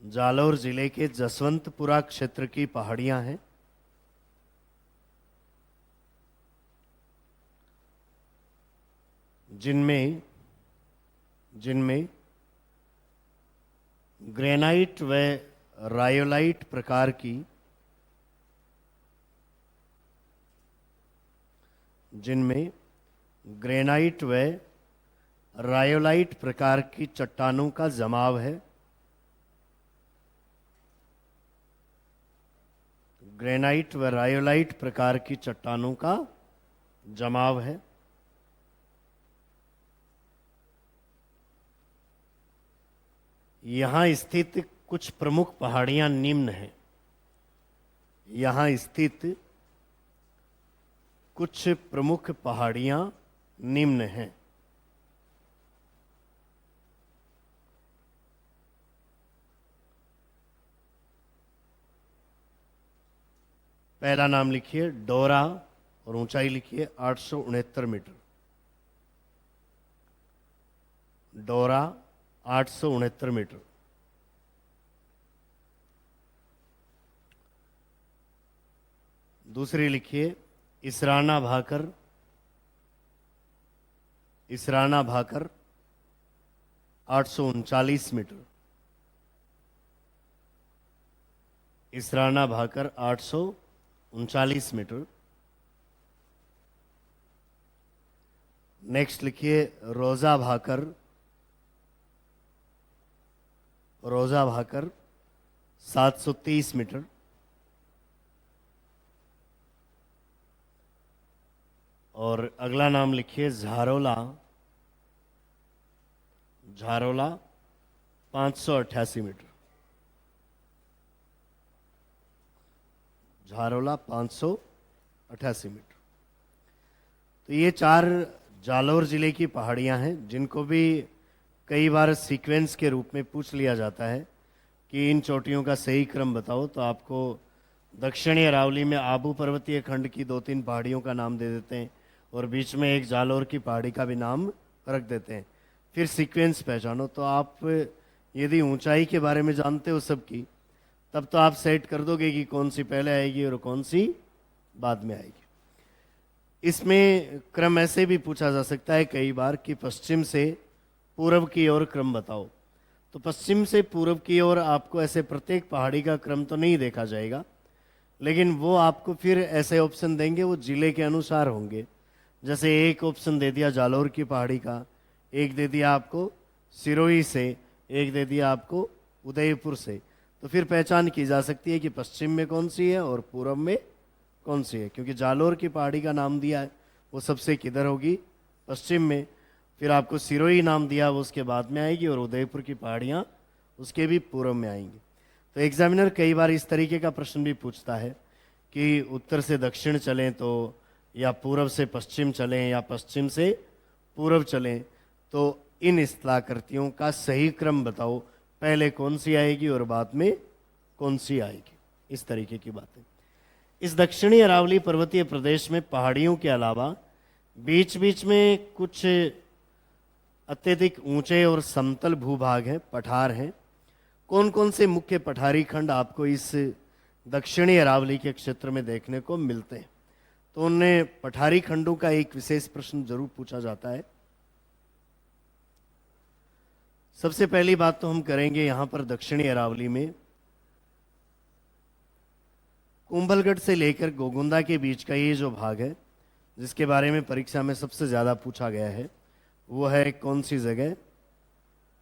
जालौर जिले के जसवंतपुरा क्षेत्र की पहाड़ियां हैं, जिनमें ग्रेनाइट व रायोलाइट प्रकार की चट्टानों का जमाव है। ग्रेनाइट व रायोलाइट प्रकार की चट्टानों का जमाव है। यहाँ स्थित कुछ प्रमुख पहाड़ियाँ निम्न हैं। यहाँ स्थित कुछ प्रमुख पहाड़ियाँ निम्न हैं। पहला नाम लिखिए डोरा, और ऊंचाई लिखिए 869 मीटर। डोरा 869 मीटर। दूसरी लिखिए Israna Bhakar 839 metre. Israna Bhakar 839 metre. Next लिखिए रोजा भाकर रोजा भाकर 730 मीटर, और अगला नाम लिखिए झारोला, झारोला 588 मीटर, झारोला 588 मीटर। तो ये 4 जालौर जिले की पहाड़ियां हैं जिनको भी कई बार सीक्वेंस के रूप में पूछ लिया जाता है कि इन चोटियों का सही क्रम बताओ, तो आपको दक्षिणी अरावली में आबू पर्वतीय खंड की 2-3 पहाड़ियों का नाम दे देते हैं और बीच में एक जालौर की पहाड़ी का भी नाम रख देते हैं। फिर सीक्वेंस पहचानो। तो आप यदि ऊंचाई के बारे में जानते हो सबकी, तब तो आप सेट कर दोगे कि कौन सी पहले आएगी और कौन सी बाद में आएगी। इसमें क्रम ऐसे भी पूछा जा सकता है कई बार कि पश्चिम से पूर्व की ओर क्रम बताओ। तो पश्चिम से पूर्व की ओर आपको ऐसे प्रत्येक पहाड़ी का क्रम तो नहीं देखा जाएगा, लेकिन वो आपको फिर ऐसे ऑप्शन देंगे, वो जिले के अनुसार होंगे। जैसे एक ऑप्शन दे दिया जालौर की पहाड़ी का, एक दे दिया आपको सिरोही से, एक दे दिया आपको उदयपुर से। तो फिर पहचान की जा सकती है कि पश्चिम में कौन सी है और पूर्व में कौन सी है, क्योंकि जालौर की पहाड़ी का नाम दिया है वो सबसे किधर होगी, पश्चिम में। फिर आपको सिरोही नाम दिया वो उसके बाद में आएगी, और उदयपुर की पहाड़ियाँ उसके भी पूर्व में आएंगी। तो एग्जामिनर कई बार इस तरीके का प्रश्न भी पूछता है कि उत्तर से दक्षिण चलें तो, या पूर्व से पश्चिम चलें, या पश्चिम से पूर्व चलें, तो इन स्थलाकृतियों का सही क्रम बताओ, पहले कौन सी आएगी और बाद में कौन सी आएगी, इस तरीके की बातें। इस दक्षिणी अरावली पर्वतीय प्रदेश में पहाड़ियों के अलावा बीच बीच में कुछ अत्यधिक ऊंचे और समतल भूभाग हैं, पठार हैं। कौन कौन से मुख्य पठारी खंड आपको इस दक्षिणी अरावली के क्षेत्र में देखने को मिलते हैं, तो उनने पठारी खंडों का एक विशेष प्रश्न जरूर पूछा जाता है। सबसे पहली बात तो हम करेंगे यहां पर दक्षिणी अरावली में कुंभलगढ़ से लेकर गोगुंदा के बीच का ये जो भाग है, जिसके बारे में परीक्षा में सबसे ज्यादा पूछा गया है, वो है कौन सी जगह,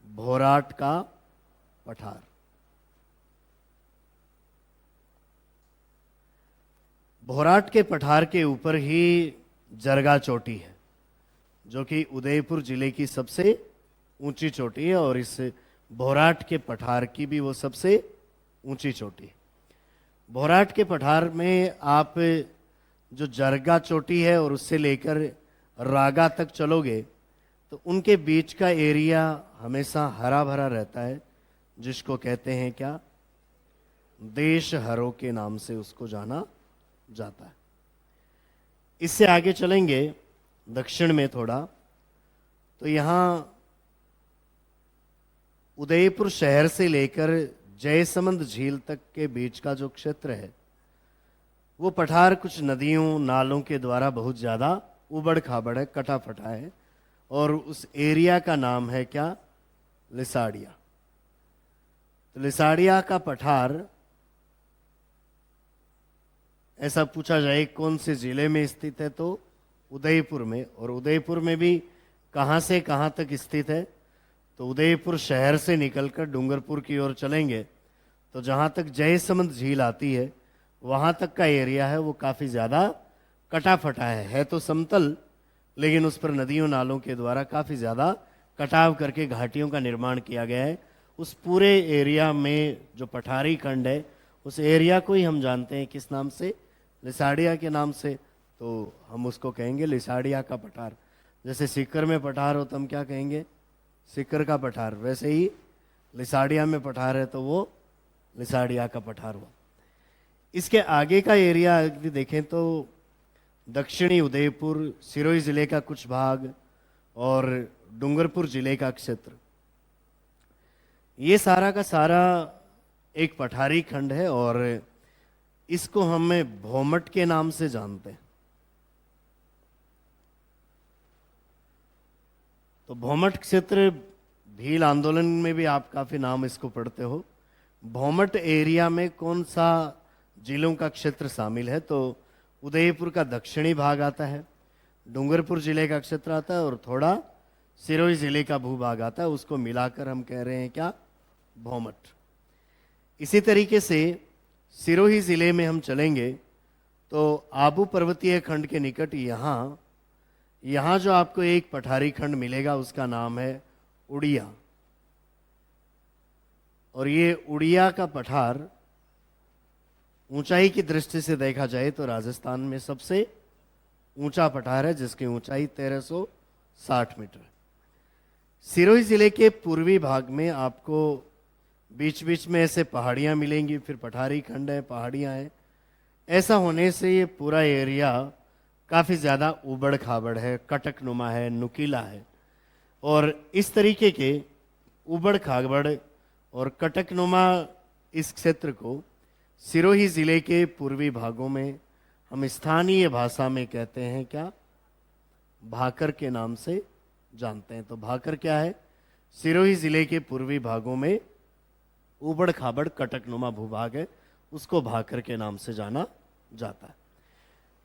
भोराट का पठार। भोराट के पठार के ऊपर ही जरगा चोटी है, जो कि उदयपुर जिले की सबसे ऊंची चोटी है, और इस भोराट के पठार की भी वो सबसे ऊंची चोटी है। भोराट के पठार में आप जो जरगा चोटी है और उससे लेकर रागा तक चलोगे तो उनके बीच का एरिया हमेशा हरा भरा रहता है, जिसको कहते हैं क्या, देश हरों के नाम से उसको जाना जाता है। इससे आगे चलेंगे दक्षिण में थोड़ा, तो यहां उदयपुर शहर से लेकर जयसमंद झील तक के बीच का जो क्षेत्र है, वो पठार कुछ नदियों नालों के द्वारा बहुत ज्यादा उबड़ खाबड़ है, कटा फटा है, और उस एरिया का नाम है क्या, लिसाड़िया। तो लिसाड़िया का पठार, ऐसा पूछा जाए कौन से जिले में स्थित है, तो उदयपुर में। और उदयपुर में भी कहां से कहां तक स्थित है, तो उदयपुर शहर से निकलकर डूंगरपुर की ओर चलेंगे तो जहां तक जयसमंद झील आती है वहां तक का एरिया है वो काफी ज्यादा कटा फटा है तो समतल, लेकिन उस पर नदियों नालों के द्वारा काफी ज्यादा कटाव करके घाटियों का निर्माण किया गया है। उस पूरे एरिया में जो पठारी खंड है, उस एरिया को ही हम जानते हैं किस नाम से, लिसाड़िया के नाम से। तो हम उसको कहेंगे लिसाड़िया का पठार। जैसे सीकर में पठार हो तो हम क्या कहेंगे, सीकर का पठार। वैसे ही लिसाड़िया में पठार है तो वो लिसाड़िया का पठार हुआ। इसके आगे का एरिया यदि देखें तो दक्षिणी उदयपुर, सिरोही जिले का कुछ भाग और डूंगरपुर जिले का क्षेत्र, ये सारा का सारा एक पठारी खंड है और इसको हम भोमट के नाम से जानते हैं। तो भोमट क्षेत्र भील आंदोलन में भी आप काफी नाम इसको पढ़ते हो। भोमट एरिया में कौन सा जिलों का क्षेत्र शामिल है, तो उदयपुर का दक्षिणी भाग आता है, डूंगरपुर जिले का क्षेत्र आता है और थोड़ा सिरोही जिले का भूभाग आता है। उसको मिलाकर हम कह रहे हैं क्या, भौमट। इसी तरीके से सिरोही जिले में हम चलेंगे तो आबू पर्वतीय खंड के निकट यहाँ जो आपको एक पठारी खंड मिलेगा उसका नाम है उड़िया। और ये उड़िया का पठार ऊंचाई की दृष्टि से देखा जाए तो राजस्थान में सबसे ऊंचा पठार है, जिसकी ऊंचाई 1360 मीटर है। सिरोही जिले के पूर्वी भाग में आपको बीच बीच में ऐसे पहाड़ियां मिलेंगी, फिर पठारी खंड है, पहाड़ियां हैं। ऐसा होने से ये पूरा एरिया काफ़ी ज़्यादा उबड़ खाबड़ है, कटकनुमा है, नुकीला है। और इस तरीके के उबड़ खाबड़ और कटकनुमा इस क्षेत्र को सिरोही ज़िले के पूर्वी भागों में हम स्थानीय भाषा में कहते हैं क्या, भाकर के नाम से जानते हैं। तो भाकर क्या है? सिरोही ज़िले के पूर्वी भागों में उबड़ खाबड़ कटकनुमा भूभाग है, उसको भाकर के नाम से जाना जाता है।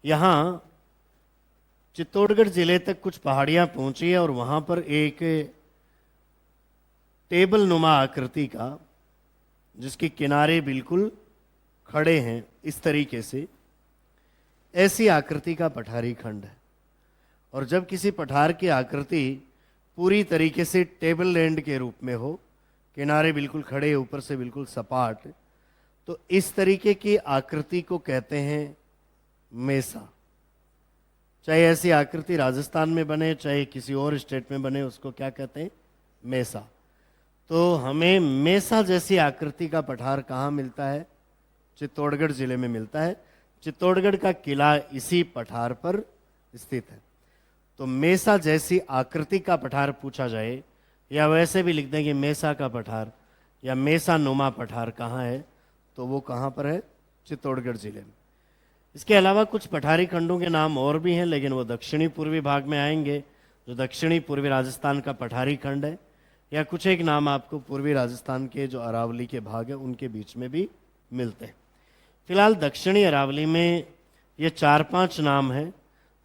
यहाँ चित्तौड़गढ़ जिले तक कुछ पहाड़ियाँ पहुँची है और वहाँ पर एक टेबल नुमा आकृति का, जिसके किनारे बिल्कुल खड़े हैं इस तरीके से, ऐसी आकृति का पठारी खंड है। और जब किसी पठार की आकृति पूरी तरीके से टेबल लैंड के रूप में हो, किनारे बिल्कुल खड़े, ऊपर से बिल्कुल सपाट, तो इस तरीके की आकृति को कहते हैं मेसा। चाहे ऐसी आकृति राजस्थान में बने चाहे किसी और स्टेट में बने, उसको क्या कहते हैं? मेसा। तो हमें मेसा जैसी आकृति का पठार कहाँ मिलता है? चित्तौड़गढ़ जिले में मिलता है। चित्तौड़गढ़ का किला इसी पठार पर स्थित है। तो मेसा जैसी आकृति का पठार पूछा जाए, या वैसे भी लिख देंगे मेसा का पठार या मेसा नुमा पठार कहाँ है, तो वो कहाँ पर है? चित्तौड़गढ़ जिले में। इसके अलावा कुछ पठारी खंडों के नाम और भी हैं, लेकिन वो दक्षिणी पूर्वी भाग में आएंगे, जो दक्षिणी पूर्वी राजस्थान का पठारी खंड है। या कुछ एक नाम आपको पूर्वी राजस्थान के जो अरावली के भाग है उनके बीच में भी मिलते हैं। फिलहाल दक्षिणी अरावली में ये 4-5 नाम हैं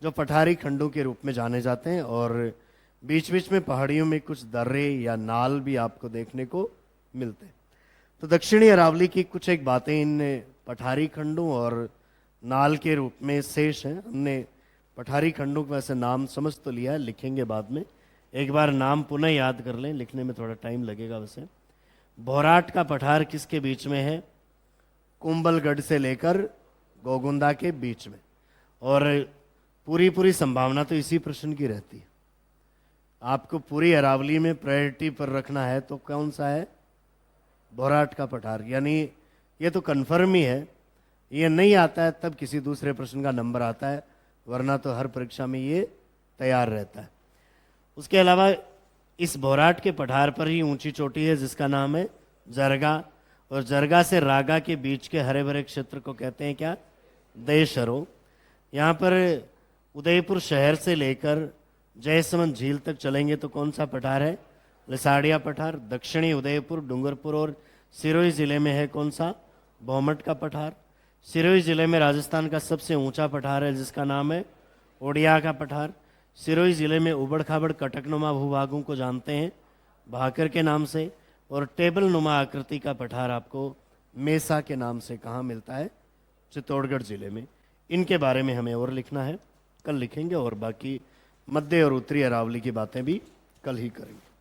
जो पठारी खंडों के रूप में जाने जाते हैं। और बीच बीच में पहाड़ियों में कुछ दर्रे या नाल भी आपको देखने को मिलते हैं। तो दक्षिणी अरावली की कुछ एक बातें इन पठारी खंडों और नाल के रूप में शेष हैं। हमने पठारी खंडों का वैसे नाम समझ तो लिया है, लिखेंगे बाद में। एक बार नाम पुनः याद कर लें, लिखने में थोड़ा टाइम लगेगा वैसे। भौराट का पठार किसके बीच में है? कुंभलगढ़ से लेकर गोगुंदा के बीच में। और पूरी संभावना तो इसी प्रश्न की रहती है। आपको पूरी अरावली में प्रायोरिटी पर रखना है तो कौन सा है? भौराट का पठार। यानी ये तो कन्फर्म ही है। ये नहीं आता है तब किसी दूसरे प्रश्न का नंबर आता है, वरना तो हर परीक्षा में ये तैयार रहता है। उसके अलावा इस भौराट के पठार पर ही ऊंची चोटी है जिसका नाम है जरगा। और जरगा से रागा के बीच के हरे भरे क्षेत्र को कहते हैं क्या? देशरो। यहाँ पर उदयपुर शहर से लेकर जयसमंद झील तक चलेंगे तो कौन सा पठार है? लिसाड़िया पठार। दक्षिणी उदयपुर, डूंगरपुर और सिरोही जिले में है कौन सा? भौमट का पठार। सिरोही जिले में राजस्थान का सबसे ऊंचा पठार है जिसका नाम है उड़िया का पठार। सिरोही जिले में उबड़ खाबड़ कटकनुमा भूभागों को जानते हैं भाकर के नाम से। और टेबल नुमा आकृति का पठार आपको मेसा के नाम से कहाँ मिलता है? चित्तौड़गढ़ जिले में। इनके बारे में हमें और लिखना है, कल लिखेंगे। और बाकी मध्य और उत्तरी अरावली की बातें भी कल ही करेंगे।